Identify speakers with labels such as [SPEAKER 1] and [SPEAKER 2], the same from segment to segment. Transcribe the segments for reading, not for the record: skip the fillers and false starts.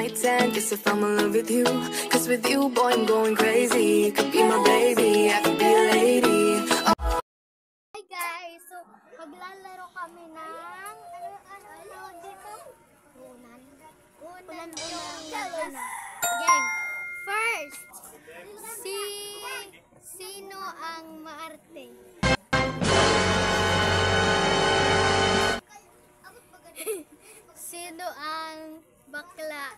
[SPEAKER 1] might 10, guess I fell in love with you. Cause with you, boy, I'm going crazy. You could be my baby, I could be a lady.
[SPEAKER 2] Hi guys! So, maglalaro kami ng ano dito? Unan yung game. First, sino ang maarte? Sino ang bakla?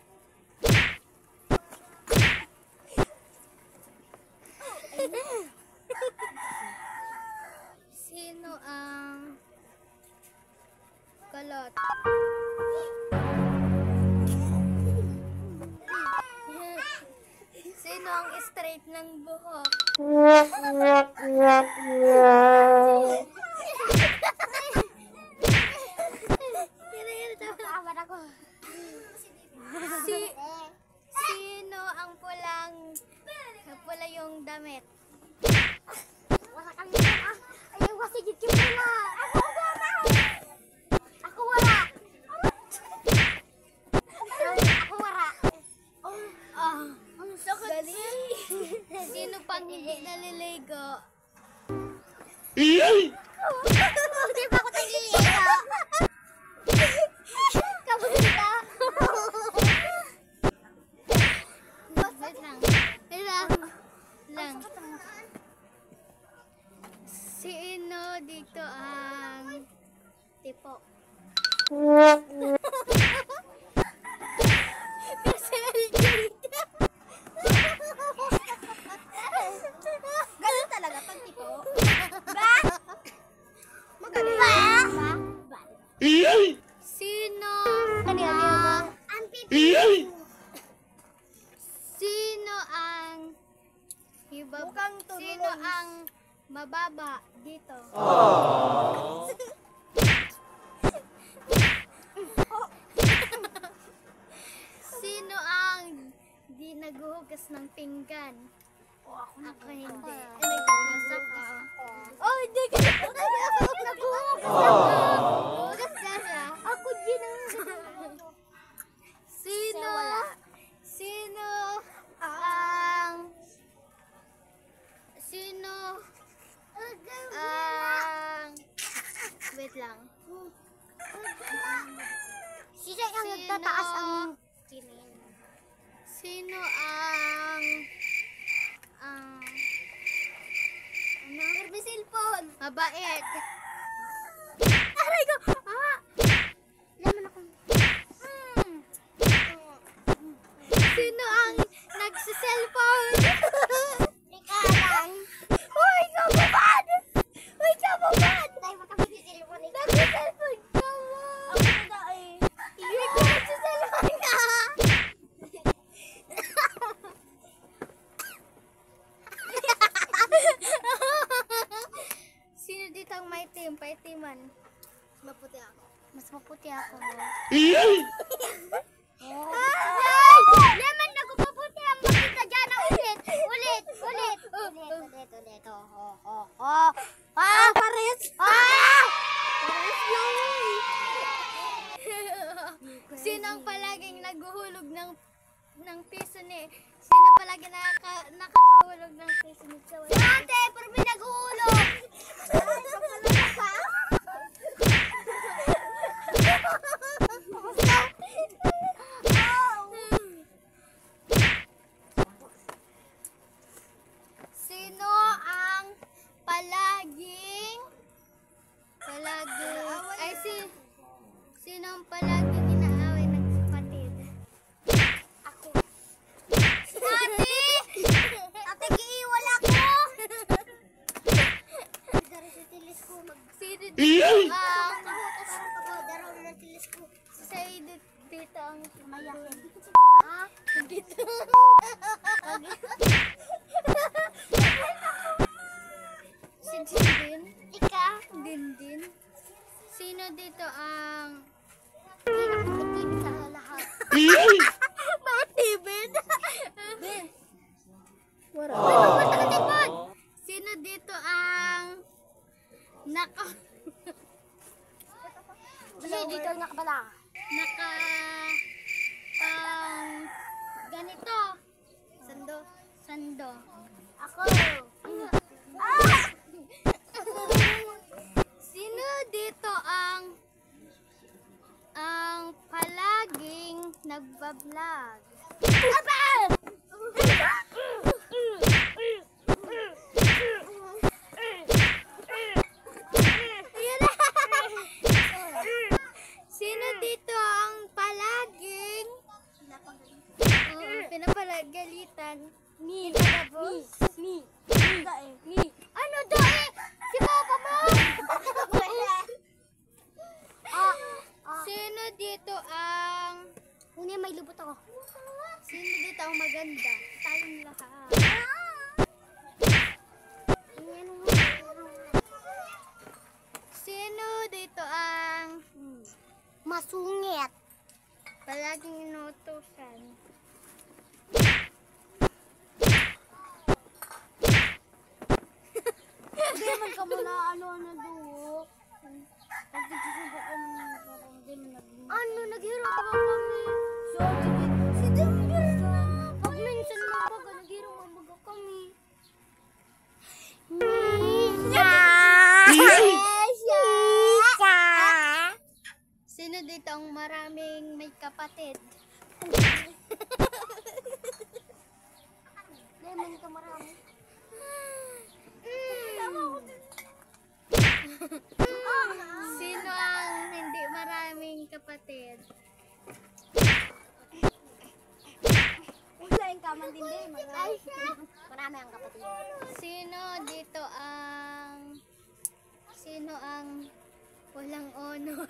[SPEAKER 2] Sino ang kalot? Sino ang straight ng buhok? Sino ang pula yung damit? Wala kami ayaw kasi dito pula. Ako wala. Ako wala. Ang sakit. Sino pang hindi naliligo? Hindi pa ako naliligo. Kamusta? Lang. Sino dito ang tipo? Ganun talaga pag tipo? Ba? Magaling ba? Sino ang pipi? Sino ang sino ang mababa dito? Sino ang di naghuhugas ng pinggan? Ako hindi. Naghuhugas ako. Oh, hindi ka naghuhugas ako. Hugas ka siya. Ako di naghuhugas. Wait lang. Sino ang nagtataas ang kimin? Sino ang ano? Cellphone. Mabait. Aray ko! Laman ako. Sino ang nagsiselfone? Ikaw lang. Uy, kababad! Uy, kababad! Dahil makapag-cellphone ikaw. Nagsiselfone ka mo. Ako na dahil. Hindi ko nagsiselfone ka. Sino dito ang may team? Paitiman. Maputi ako. Mas maputi ako. Naman nagpaputi ang makita dyan na ulit. Ulit. Pares. Pares lang. Sino ang palaging naguhulog ng piso ni? Sino palagi nakakahulog ng piso ni? Ate, pero may naguhulog. Sino ang sino ang palaging inaaway ng kapatid? Ako. Ate! Ate, giiwala ko! Sino dito ang mayakin? Ha? Dito. Si Dindin? Ika? Dindin? Sino dito ang nakakatipid sa lahat? Bakit tibid? Wala. Nakakatipid! Sino dito ang Sino dito ang nakabala? ganito. Sando. Sando. Ako. Ah! Sino dito ang palaging nagbablog? Sino dito ang palaging pinapalagalitan? Me. Ano dae? Si Papa mo? Sino dito ang... Hindi, may lubot ako. Sino dito ang maganda? Tayong lahat. Sino dito ang masungit? Palaging inutusan. Hindi man ka muna ano duo. Ano, naghirapan kami. Si Denver na. Pag minsan mabaga, naghirapan kami. Sino dito ang maraming may kapatid? Lemon ka marami. Sino ang hindi maraming kapatid? Usain ka man din din. Marami ang kapatid. Sino dito ang... Sino ang walang honor?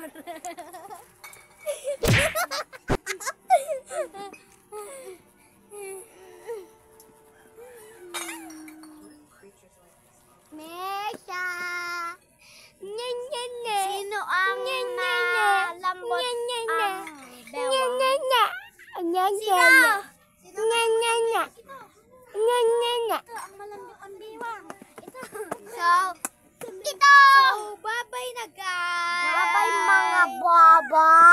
[SPEAKER 2] Mesha! Sino ang lambot ang bewang? Sino? Ito ang malambot ang bewang. Ito! So, bye-bye na guys! Bye-bye mga baba!